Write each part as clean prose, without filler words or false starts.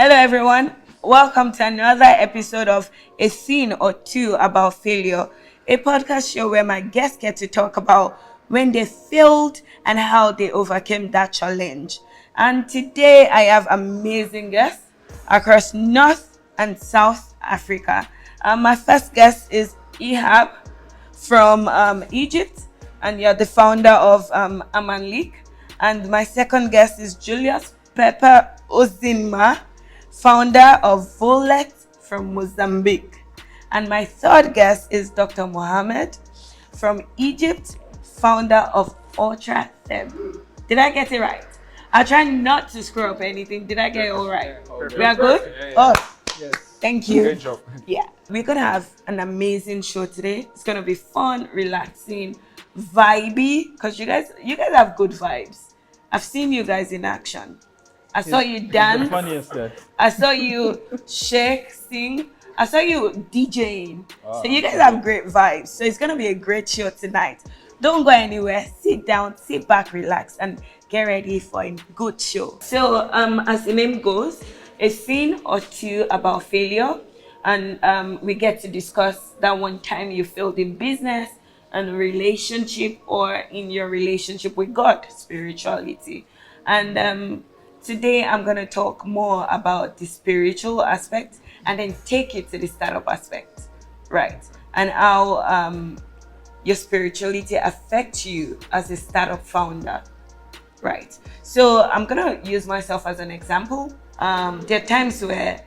Hello, everyone. Welcome to another episode of A Scene or Two About Failure, a podcast show where my guests get to talk about when they failed and how they overcame that challenge. And today I have amazing guests across North and South Africa. My first guest is Ihab from Egypt, and you're the founder of Aman League. And my second guest is Julius Pepper Ozinma, founder of Volet from Mozambique. And my third guest is Dr. Mohammed from Egypt, founder of Ultra Theb. Did I get it right? I'll try not to screw up anything. Did I get it all right? We are good? Yeah. Oh, Yes. thank you. Great job. Yeah, we're gonna have an amazing show today. It's gonna be fun, relaxing, vibey, because you guys have good vibes. I've seen you guys in action. I saw you The dance. funniest guy. I saw you shake, sing. I saw you DJing. So you guys have great vibes. So it's gonna be a great show tonight. Don't go anywhere. Sit down, sit back, relax, and get ready for a good show. So as the name goes, a scene or two about failure, and we get to discuss that one time you failed in business and relationship, or in your relationship with God, spirituality. And today I'm going to talk more about the spiritual aspect and then take it to the startup aspect, right? And how your spirituality affects you as a startup founder, right? So I'm going to use myself as an example. There are times where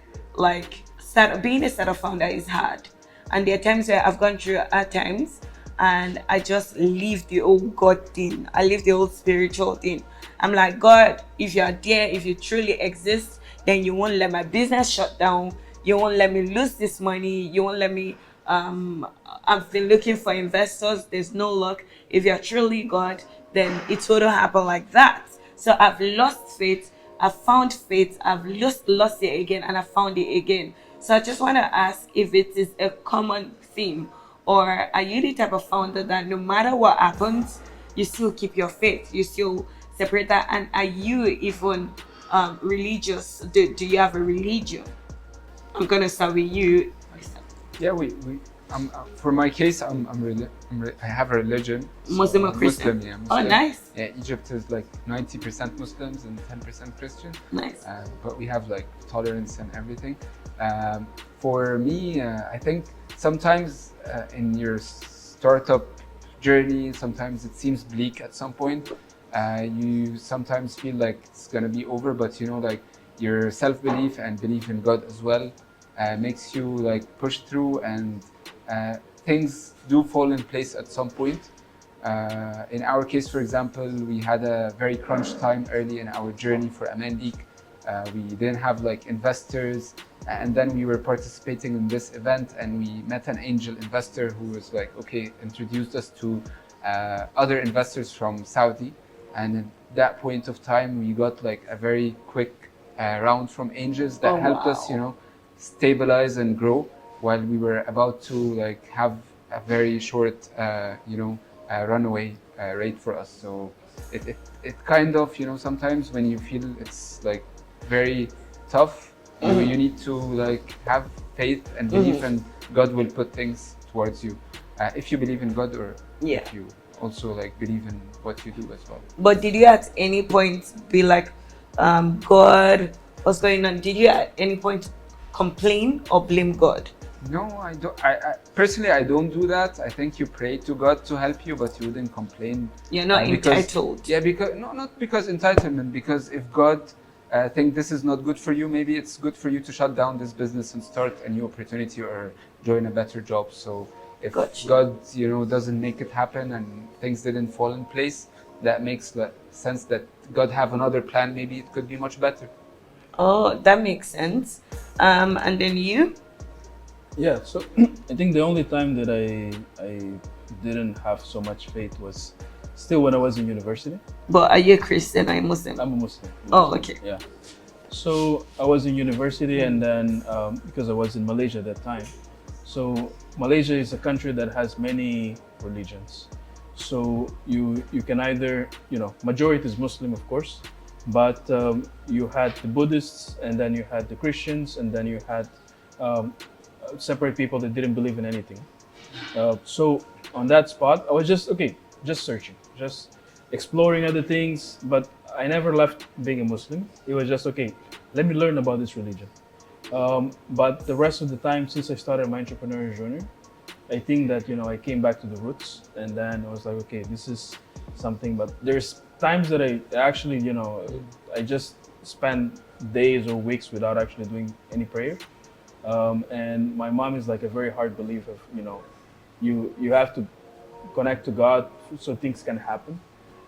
being a startup founder is hard, and there are times where I've gone through hard times and I just leave the old God thing. I leave the old spiritual thing. I'm like, God, if you are there, if you truly exist, then you won't let my business shut down. You won't let me lose this money. You won't let me, I've been looking for investors. There's no luck. If you're truly God, then it wouldn't happen like that. So I've lost faith. I've found faith. I've lost it again, and I found it again. So I just want to ask if it is a common theme, or are you the type of founder that no matter what happens, you still keep your faith, you still separate that? And are you even religious? Do you have a religion? I'm gonna start with you. Yeah, for my case, I have a religion. Muslim or Christian? Muslim, yeah. Oh, Muslim. nice. Yeah, Egypt is like 90% Muslims and 10% Christian. Nice. But we have like tolerance and everything. For me, I think sometimes in your startup journey, sometimes it seems bleak at some point. You sometimes feel like it's gonna be over, but like your self-belief and belief in God as well makes you like push through, and things do fall in place at some point. In our case, for example, we had a very crunch time early in our journey for Aman League. We didn't have like investors, and then we were participating in this event, and we met an angel investor who was like, okay, introduced us to other investors from Saudi. And at that point of time, we got like a very quick round from angels that helped us, stabilize and grow, while we were about to like have a very short, runaway rate for us. So it kind of, sometimes when you feel it's like very tough, you need to like have faith and belief, and God will put things towards you if you believe in God, or if you also like believe in what you do as well. But did you at any point be like, God, what's going on? Did you at any point complain or blame God? No, I don't. I personally, I don't do that. I think you pray to God to help you, but you wouldn't complain. You're not entitled. Yeah, because not because entitlement. Because if God think this is not good for you, maybe it's good for you to shut down this business and start a new opportunity or join a better job. So if God, doesn't make it happen and things didn't fall in place, that makes sense that God have another plan. Maybe it could be much better. Oh, that makes sense. And then you? Yeah, so I think the only time that I didn't have so much faith was still when I was in university. But are you a Christian or a Muslim? I'm a Muslim. Oh, okay. Yeah. So I was in university, and then because I was in Malaysia at that time. So Malaysia is a country that has many religions. So you can either, majority is Muslim, of course, But you had the Buddhists, and then you had the Christians, and then you had um, separate people that didn't believe in anything. So on that spot, I was just okay, just searching, just exploring other things. But I never left being a Muslim. It was just okay. Let me learn about this religion. But the rest of the time, since I started my entrepreneurial journey, I think that I came back to the roots, and then I was like, okay, this is something. But there's times that I actually, I just spend days or weeks without actually doing any prayer. And my mom is like a very hard believer. You have to connect to God so things can happen.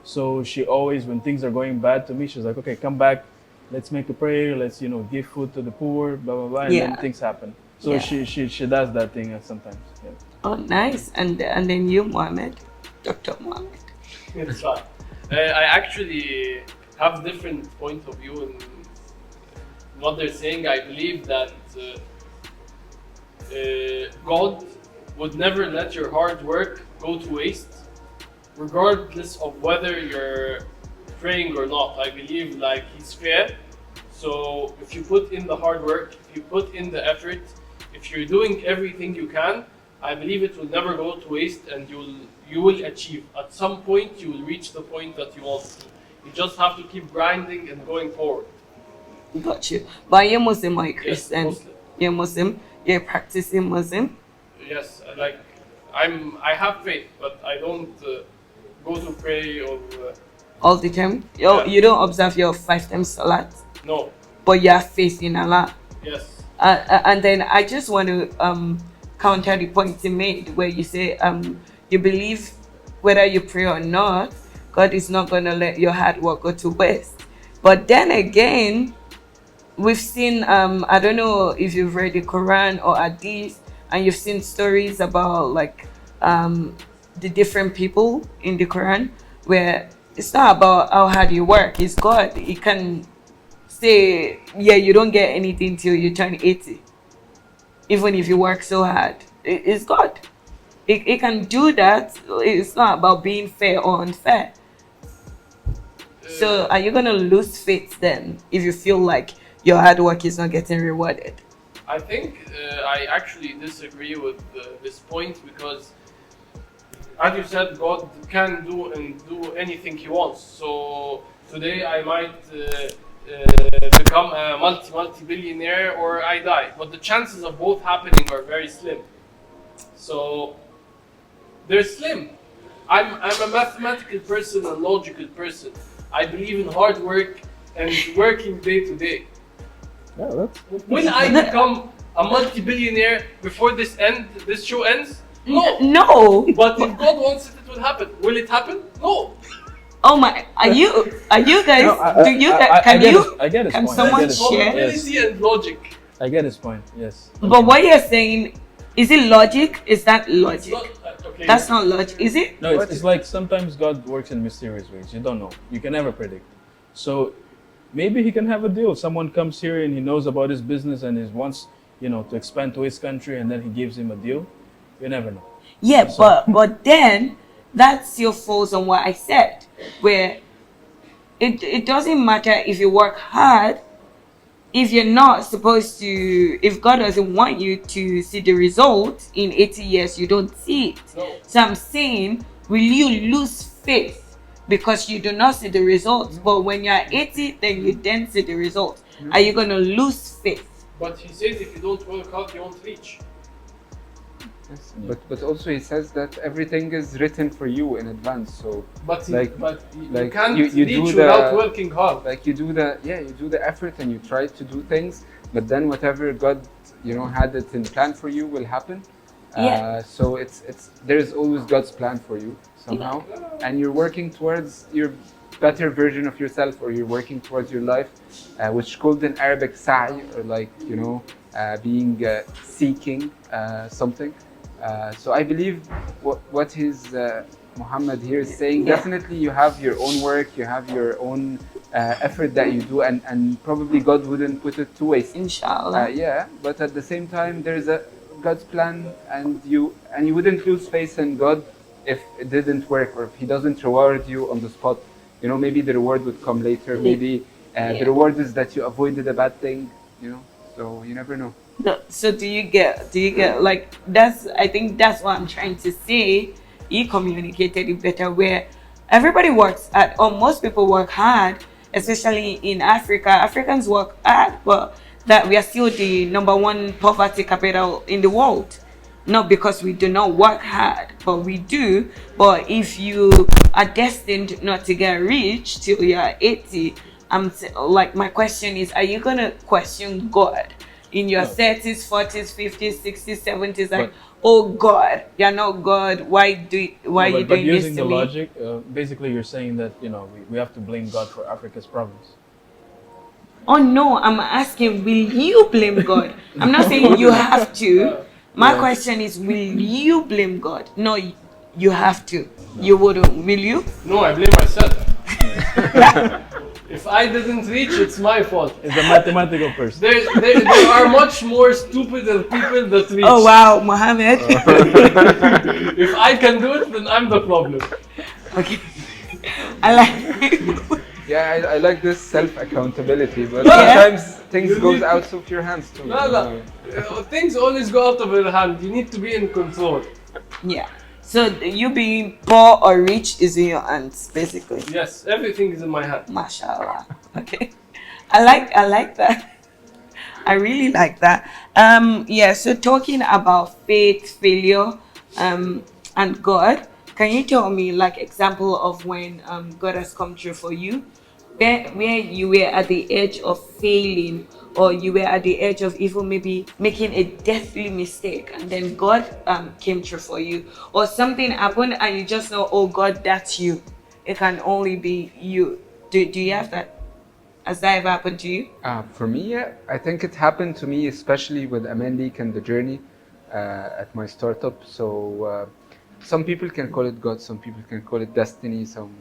So she always, when things are going bad to me, she's like, okay, come back, let's make a prayer, let's give food to the poor, blah blah blah, and then Yeah. things happen. So Yeah. she does that thing sometimes. Yeah. Oh, nice. And then you, Mohammed, Dr. Mohammed. It's fine. I actually have different point of view in what they're saying. I believe that God would never let your hard work go to waste, regardless of whether you're praying or not. I believe like He's fair. So if you put in the hard work, if you put in the effort, if you're doing everything you can, I believe it will never go to waste, and you will achieve. At some point, you will reach the point that you want to. You just have to keep grinding and going forward. Got you. But you're Muslim or you're Yes, Christian? Muslim. You're Muslim. You're practicing Muslim. Yes, like I have faith, but I don't go to pray or All the time. Yeah. You don't observe your 5 times salat, no. but you have faith in Allah. Yes, And then I just want to counter the point you made where you say you believe whether you pray or not, God is not going to let your hard work go to waste. But then again, we've seen I don't know if you've read the Quran or Hadith, and you've seen stories about like the different people in the Quran where it's not about how hard you work, it's God. He can say, yeah, you don't get anything till you turn 80, even if you work so hard. It's God. It can do that. It's not about being fair or unfair. So are you gonna lose faith then if you feel like your hard work is not getting rewarded? I think I actually disagree with this point, because, as you said, God can do anything He wants. So today I might become a multi-billionaire, or I die, but the chances of both happening are very slim. So they're slim. I'm a mathematical person, a logical person. I believe in hard work and working day to day. Yeah, that's Will I become a multi-billionaire before this show ends? No. No. But if God wants it, it will happen. Will it happen? No. Oh my! Are you guys? No, do you? I Can get you? his- I get his Can point. someone I get his point. share? Probability and logic. I get his point. Yes. But what you're saying, is it logic? Is that It's logic? not, okay. That's not logic, is it? No, it's like sometimes God works in mysterious ways. You don't know. You can never predict. So maybe He can have a deal. Someone comes here and he knows about his business and he wants, to expand to his country, and then He gives him a deal. You never know. Yeah, So- but then that still falls on what I said, where it doesn't matter if you work hard if you're not supposed to. If God doesn't want you to see the result in 80 years, you don't see it. No. So I'm saying, will you lose faith because you do not see the results? But when you're 80, then you then see the results. Are you going to lose faith? But He says if you don't work hard, you won't reach. Yes, but also He says that everything is written for you in advance. So But Like- you like can't you reach do without the- working hard. like you do the effort and you try to do things, but then whatever God had it in plan for you will happen. Yeah. So it's there's always God's plan for you somehow, and you're working towards your better version of yourself, or you're working towards your life, which is called in Arabic sa'i, or like being seeking something. So I believe what his Muhammad here is saying, Yeah. definitely you have your own work, you have your own effort that you do, and probably God wouldn't put it to waste. Inshallah. Yeah, but at the same time, there's a God's plan, and you wouldn't lose faith in God if it didn't work, or if He doesn't reward you on the spot. you know, maybe the reward would come later. Maybe the reward is that you avoided a bad thing, you know. So you never know. No, so do you get like that's I think that's what I'm trying to say. You communicated it better where everybody works at or most people work hard, especially in Africa. Africans work hard, but that we are still the number one poverty capital in the world. Not because we do not work hard, but we do. But if you are destined not to get rich till you're 80, like my question is, are you gonna question God in your No. 30s, 40s, 50s, 60s, 70s? Like, But- oh God, you're not God. Why are No, you but doing this using to the me? logic, basically you're saying that, you know, we have to blame God for Africa's problems. Oh no, I'm asking, will you blame God? I'm not saying you have to. My Yeah. question is, will you blame God? No, you have to. You wouldn't, will you? No, I blame myself. If I didn't reach, it's my fault. It's a mathematical person. There are much more stupider people that reach. Oh wow, Mohammed. If I can do it, then I'm the problem. Okay. I like Yeah, I like this self accountability, but Yeah. sometimes things You goes need- out of your hands too. No, no. Things always go out of your hand. You need to be in control. Yeah. So you being poor or rich is in your hands, basically. Yes, everything is in my hand. Mashallah. Okay. I like that. I really like that. Yeah, so talking about faith, failure, and God, can you tell me like example of when God has come true for you? Where you were at the edge of failing or you were at the edge of even maybe making a deathly mistake and then God came true for you, or something happened and you just know, oh God, that's you. It can only be you. Do you have that? Has that ever happened to you? For me, yeah, I think it happened to me, especially with Aman Leak and the journey at my startup. So some people can call it God, some people can call it destiny, some,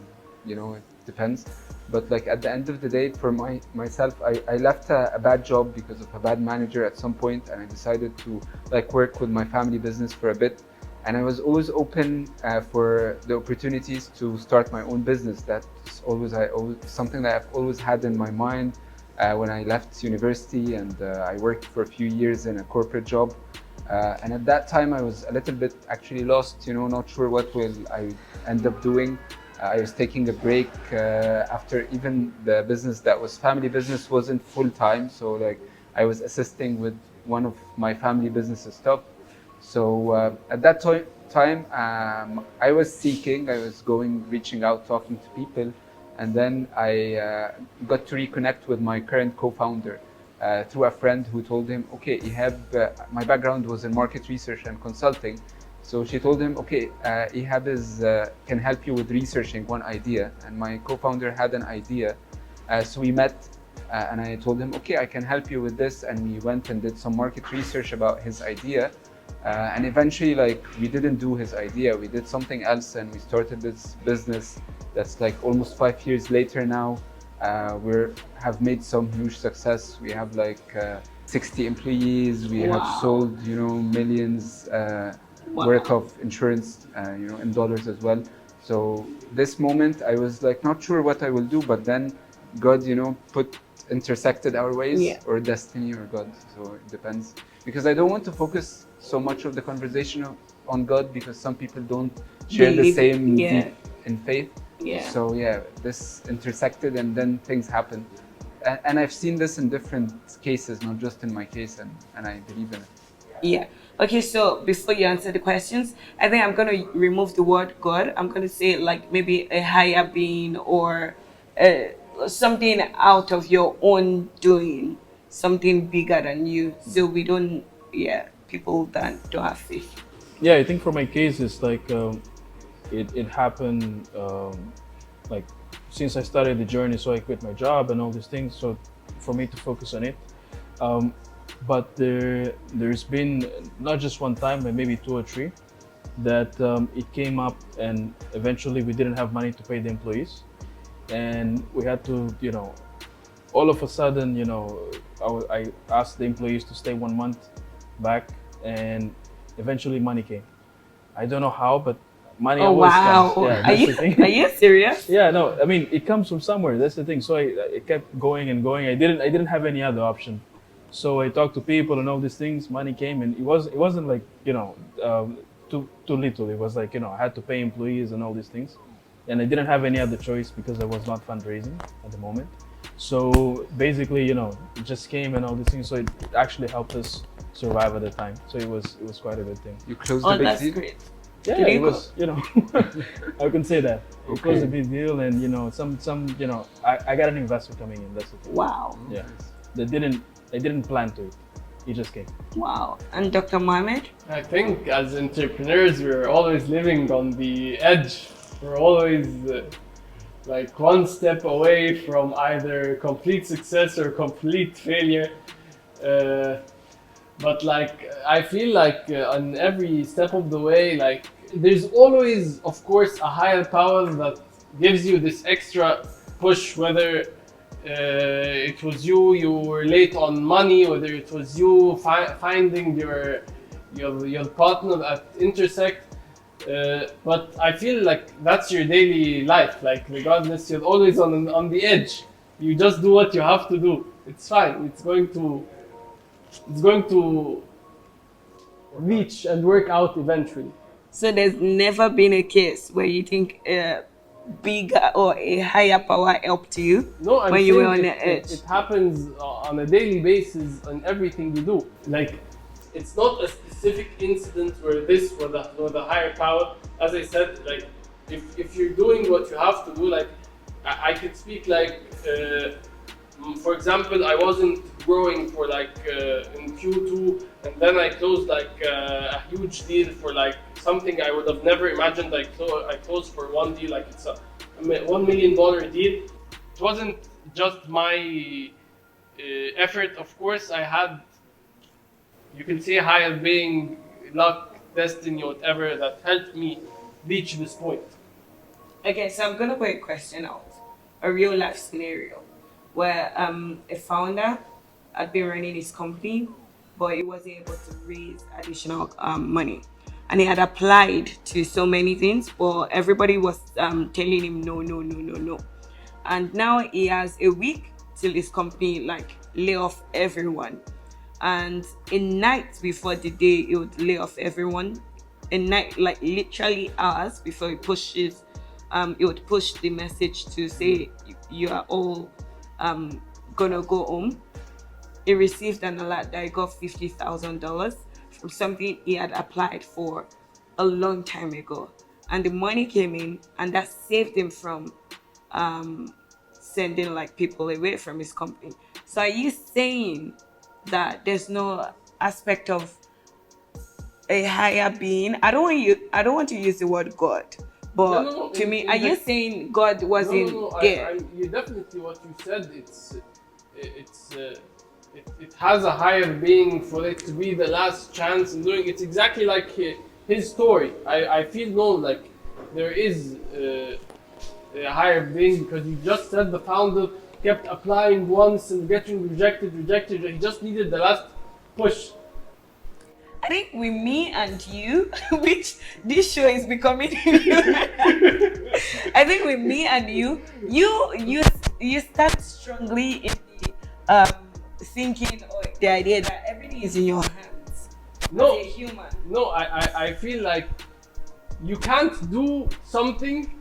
you know, it depends. But like at the end of the day, for myself, I left a bad job because of a bad manager at some point, and I decided to like work with my family business for a bit. And I was always open for the opportunities to start my own business. That's always something that I've always had in my mind when I left university, and I worked for a few years in a corporate job. And at that time, I was a little bit actually lost, you know, not sure what will I end up doing. I was taking a break after even the business that was family business wasn't full time. So like I was assisting with one of my family business's stuff. So at that time, I was seeking, I was reaching out, talking to people. And then I got to reconnect with my current co-founder through a friend who told him, okay, Ihab, my background was in market research and consulting. So she told him, okay, Ihab can help you with researching one idea. And my co-founder had an idea. So we met and I told him, okay, I can help you with this. And we went and did some market research about his idea. And eventually, like, we didn't do his idea. We did something else and we started this business that's like almost 5 years later now. We have made some huge success. We have like 60 employees. We have sold, you know, millions worth of insurance, you know, in dollars as well. So this moment, I was like not sure what I will do, but then God, you know, intersected our ways, or destiny, or God. So it depends. Because I don't want to focus so much of the conversation on God, because some people don't share the same deep in faith. So yeah, this intersected and then things happened. And I've seen this in different cases, not just in my case, and I believe in it. Yeah. Okay, so before you answer the questions, I think I'm going to remove the word God. I'm going to say like maybe a higher being or something out of your own doing, something bigger than you. So we don't, people that don't have faith. Yeah, I think for my case, it's like it happened like since I started the journey, so I quit my job and all these things. So for me to focus on it. But there's been not just one time, but maybe 2 or 3, that it came up, and eventually we didn't have money to pay the employees, and we had to, you know, all of a sudden, you know, I asked the employees to stay 1 month back, and eventually money came. I don't know how, but money Oh always wow! comes. Yeah, Are that's you the thing. are you serious? Yeah, no, I mean it comes from somewhere. That's the thing. So I kept going and going. I didn't have any other option. So I talked to people and all these things. Money came, and it wasn't like too little. It was like I had to pay employees and all these things, and I didn't have any other choice because I was not fundraising at the moment. So basically, it just came and all these things. So it actually helped us survive at the time. So it was quite a good thing. You closed Oh, the big that's deal. great. Yeah, Did it you was, I can say that. It was a big deal, and I got an investor coming in. That's the thing. Wow! Yeah, they didn't plan to it. It just came. Wow! And Dr. Mohammed? I think as entrepreneurs, we're always living on the edge. We're always like one step away from either complete success or complete failure. But like I feel like on every step of the way, like there's always, of course, a higher power that gives you this extra push. Whether it was you were late on money, whether it was you finding your partner at intersect. But I feel like that's your daily life. Like regardless, you're always on the edge. You just do what you have to do. It's fine. It's going to reach and work out eventually. So there's never been a case where you think a bigger or a higher power helped you No, I'm when you were saying on the edge? it happens on a daily basis on everything you do. Like, it's not a specific incident where this or the higher power. As I said, like if you're doing what you have to do, like I could speak like. For example, I wasn't growing for like in Q2, and then I closed like a huge deal for like something I would have never imagined. I closed for one deal, like it's a $1 million deal. It wasn't just my effort, of course. I had, you can say, higher being, luck, destiny, whatever, that helped me reach this point. Okay, so I'm gonna put a question out, a real life scenario where a founder had been running his company, but he wasn't able to raise additional money, and he had applied to so many things, but everybody was telling him no, and now he has a week till his company like lay off everyone, and a night before the day he would lay off everyone, a night like literally hours before he pushes. It would push the message to say you are all gonna go home. He received an alert that he got $50,000 from something he had applied for a long time ago, and the money came in, and that saved him from sending like people away from his company. So are you saying that there's no aspect of a higher being? I don't want to use the word God. But No, to me, are you saying God wasn't there? You definitely, what you said, it has a higher being for it to be the last chance in doing. It's exactly like his story. I feel like there is a higher being, because you just said the founder kept applying once and getting rejected. He just needed the last push. I think with me and you, which this show is becoming. I think with me and you start strongly in the thinking or the idea that everything is in your hands. No, as a human. No, I feel like you can't do something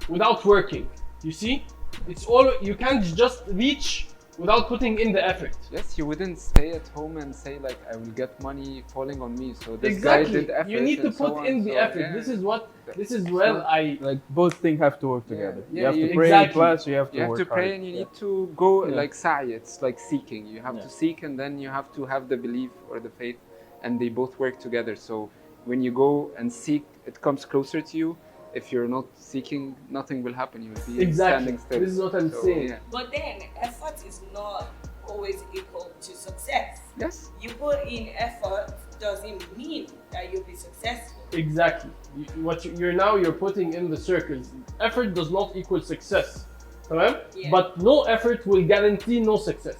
without working. You see, it's all, you can't just reach without putting in the effort. Yes, you wouldn't stay at home and say like, I will get money falling on me. So this guy did effort. You need to and so put on, in the so, effort. yeah. This is where I Like both things have to work together. Yeah, You have to you- pray exactly. plus you have to You have work to pray hard. and you need to go Yeah. like sa'i. It's like seeking. You have Yeah. to seek, and then you have to have the belief or the faith, and they both work together. So when you go and seek, it comes closer to you. If you're not seeking, nothing will happen. You will be exactly. standing still. This is what I'm So, saying. yeah. But then effort is not always equal to success. Yes. You put in effort doesn't mean that you'll be successful. Exactly. You're putting in the circles. Effort does not equal success. Right? Yeah. But no effort will guarantee no success.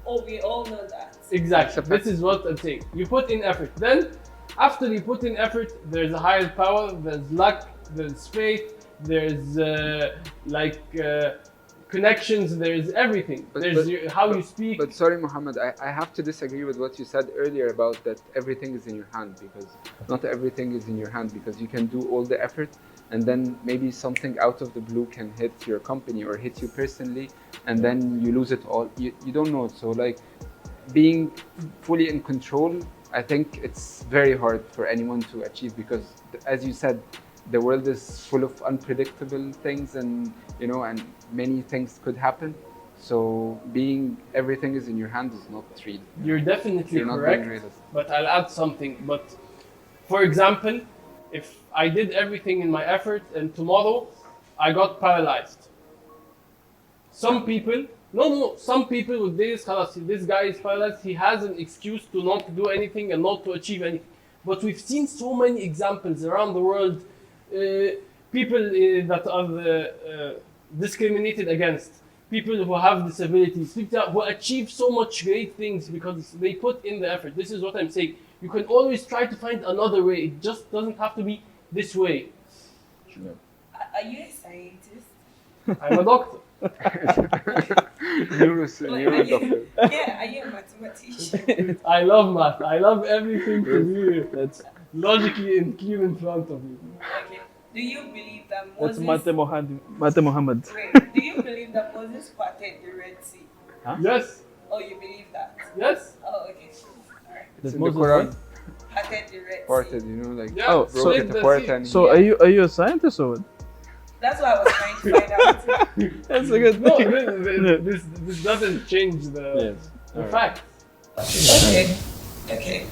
Oh, we all know that. Exactly. That's a fact. This is what I'm saying. You put in effort. Then After you put in effort, there's a higher power, there's luck, there's faith, there's connections, there's everything. How you speak. But sorry, Mohammed, I have to disagree with what you said earlier about that everything is in your hand, because not everything is in your hand, because you can do all the effort and then maybe something out of the blue can hit your company or hit you personally, and then you lose it all. You don't know. So like being fully in control, I think it's very hard for anyone to achieve, because as you said, the world is full of unpredictable things, and and many things could happen. So being everything is in your hand is not real. You're definitely You're not correct, being realistic. but I'll add something. But for example, if I did everything in my effort and tomorrow I got paralyzed, some people with this guy is paralyzed, he has an excuse to not do anything and not to achieve anything. But we've seen so many examples around the world, people that are discriminated against, people who have disabilities, people who achieve so much great things because they put in the effort. This is what I'm saying. You can always try to find another way. It just doesn't have to be this way. Are you a scientist? I'm a doctor. Neuro doctor. Yeah, are you a mathematician? I love math. I love everything to be that's logically and clear in front of you. Okay. Do you believe that That's Moses... Mate Muhammad. Wait, do you believe that Moses parted the Red Sea? Huh? Yes. Oh, you believe that? Yes. Oh, okay. Alright. It's in Moses the Quran. what? Parted the Red Sea. Parted, like Yeah, Oh, broke so- it apart and So are you a scientist or what? That's what I was trying to find out. That's a good No, this doesn't change the Alright. fact. Okay. Okay.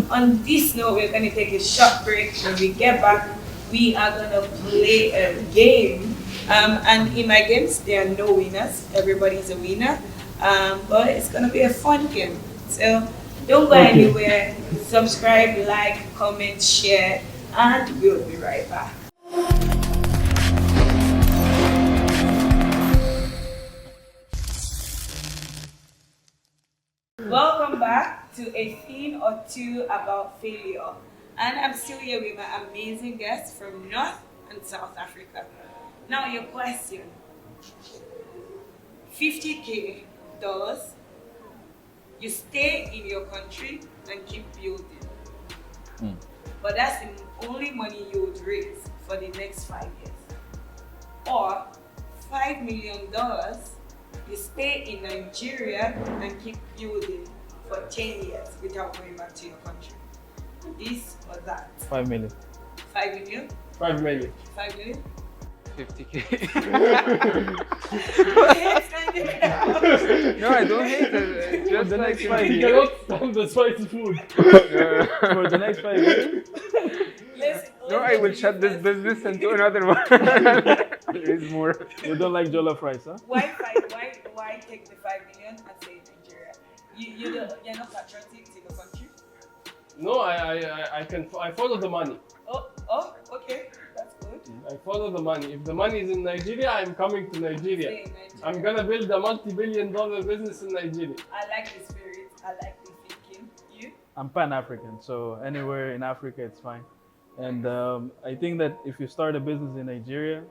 On this note, we're going to take a short break. When we get back, we are going to play a game. And in my games, there are no winners. Everybody's a winner. But it's going to be a fun game. So don't go anywhere. Subscribe, like, comment, share, and we'll be right back. Welcome back to a theme or two about failure. And I'm still here with my amazing guests from North and South Africa. Now your question. $50K, you stay in your country and keep building. But that's the only money you would raise for the next 5 years. Or $5 million, you stay in Nigeria and keep building for 10 years without going back to your country. This or that. 5 million. 5 million? 5 million. 5 million? 50K. No, No, I don't hate it. It's just The like next 5 You years. cannot stand the spicy food. For the next 5 years. No, I will shut this business and do another one. There is more. You don't like jollof rice, huh? Why take the 5 million and stay in Nigeria? You're not patriotic to the country? No, I follow the money. Oh, okay. That's good. I follow the money. If the money is in Nigeria, I'm coming to Nigeria. Stay in Nigeria. I'm gonna build a multi-billion-dollar business in Nigeria. I like the spirit. I like the thinking. You? I'm Pan-African, so anywhere in Africa it's fine. And I think that if you start a business in Nigeria,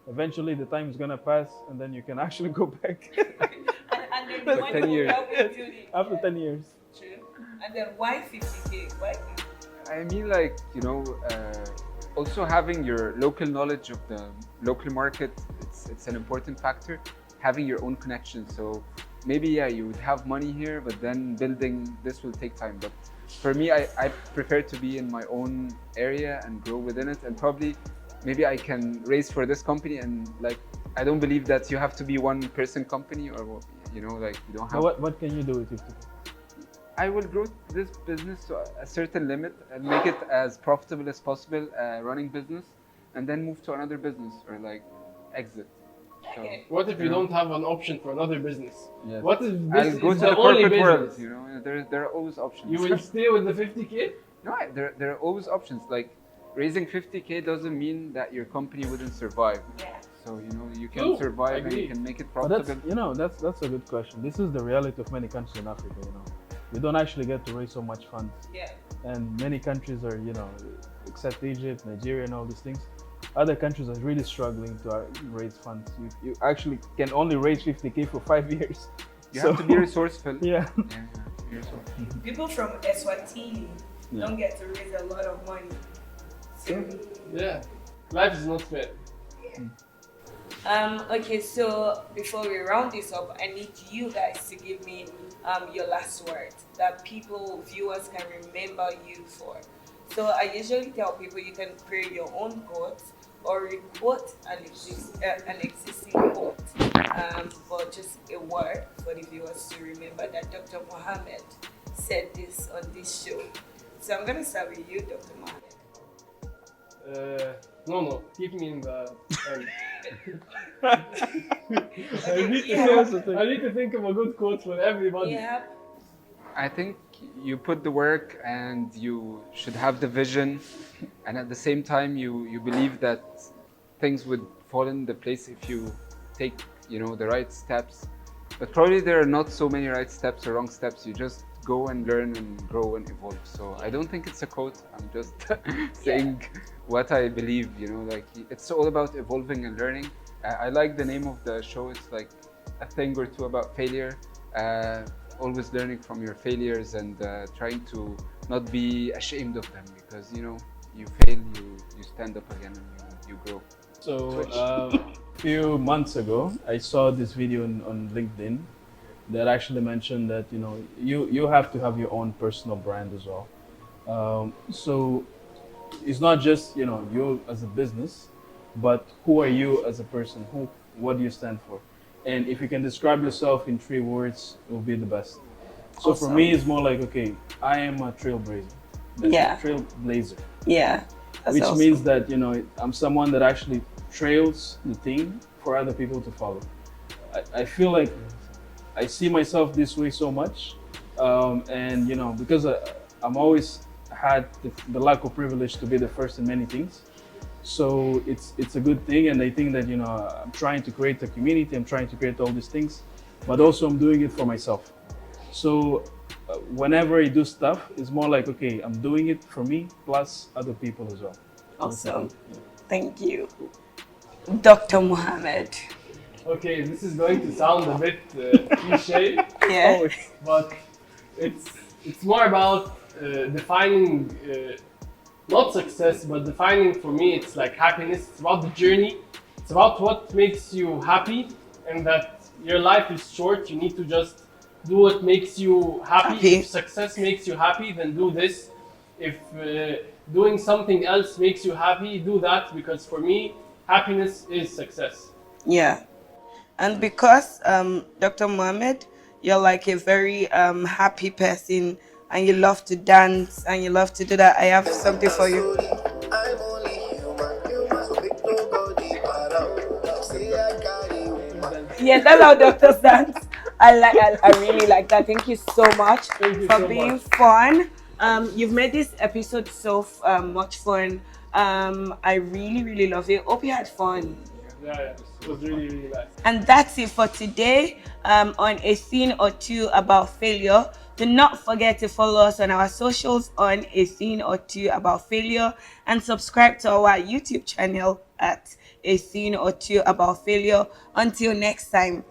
eventually the time is gonna pass, and then you can actually go back And then the For money 10 will years. help you build it. after Yeah. 10 years. True. And then why 50K? Why? I mean, like, also having your local knowledge of the local market, it's an important factor. Having your own connections. So maybe, you would have money here, but then building this will take time. But for me, I prefer to be in my own area and grow within it. And probably, maybe I can raise for this company. And like, I don't believe that you have to be one person company, or like you don't have. So what can you do with 50K? I will grow this business to a certain limit and make it as profitable as possible, running business, and then move to another business or like exit. So, Okay. What if you don't have an option for another business? Yes. What if I'll this go is to the the only corporate business? world. There are always options. You will stay with the 50K? No, there are always options. Like raising 50K doesn't mean that your company wouldn't survive. Yeah. So you can True, survive I and agree. you can make it But profitable. that's a good question. This is the reality of many countries in Africa. You don't actually get to raise so much funds. Yeah. and many countries are, except Egypt, Nigeria, and all these things. Other countries are really struggling to raise funds. You actually can only raise 50K for 5 years. You have to be resourceful. Yeah. Yeah, you have to be resourceful. People from Eswatini don't get to raise a lot of money. So, Yeah, life is not fair. okay, so before we round this up, I need you guys to give me your last word that viewers can remember you for. So I usually tell people you can create your own quotes or requote an existing quote, but just a word for the viewers to remember that Dr. Mohammed said this on this show. So I'm gonna start with you, Dr. Mohammed. No, keep me in the end. Yeah. I need to think of a good quote for everybody. Yeah. I think you put the work and you should have the vision, and at the same time you believe that things would fall into place if you take the right steps. But probably there are not so many right steps or wrong steps. You just go and learn and grow and evolve. So I don't think it's a quote. I'm just saying what I believe. Like it's all about evolving and learning. I like the name of the show. It's like a thing or two about failure. Always learning from your failures and trying to not be ashamed of them, because you fail, you stand up again and you grow. So a few months ago, I saw this video on LinkedIn that actually mentioned that you have to have your own personal brand as well. So it's not just you as a business, but who are you as a person? What do you stand for? And if you can describe yourself in 3 words, it will be the best. So Awesome. for me, it's more like, okay, I am a trailblazer. Yeah. Trailblazer. Yeah. That's Which awesome. means that I'm someone that actually trails the thing for other people to follow. I feel like I see myself this way so much, and because I'm always had the lack of privilege to be the first in many things. So it's a good thing, and I think that I'm trying to create a community. I'm trying to create all these things, but also I'm doing it for myself. So whenever I do stuff, it's more like, okay, I'm doing it for me plus other people as well. Awesome. Thank you, Dr. Mohammed. Okay, this is going to sound a bit cliche, Yeah. but it's more about defining not success, but defining for me it's like happiness. It's about the journey. It's about what makes you happy, and that your life is short. You need to just do what makes you happy. If success makes you happy, then do this. If doing something else makes you happy, do that, because for me, happiness is success. Yeah. And because Dr. Mohammed, you're like a very happy person, and you love to dance and you love to do that, I have something for you. I'm only human, so big nobody para. Say I carry you. Yeah, that's how doctors dance. I really like that. Thank you so much you for so being much. fun. You've made this episode so much fun. I really love it. Hope you had fun. Yeah, it was really nice. And that's it for today on a scene or two about failure. Do not forget to follow us on our socials on a scene or two about failure, and subscribe to our YouTube channel at a scene or two about failure. Until next time.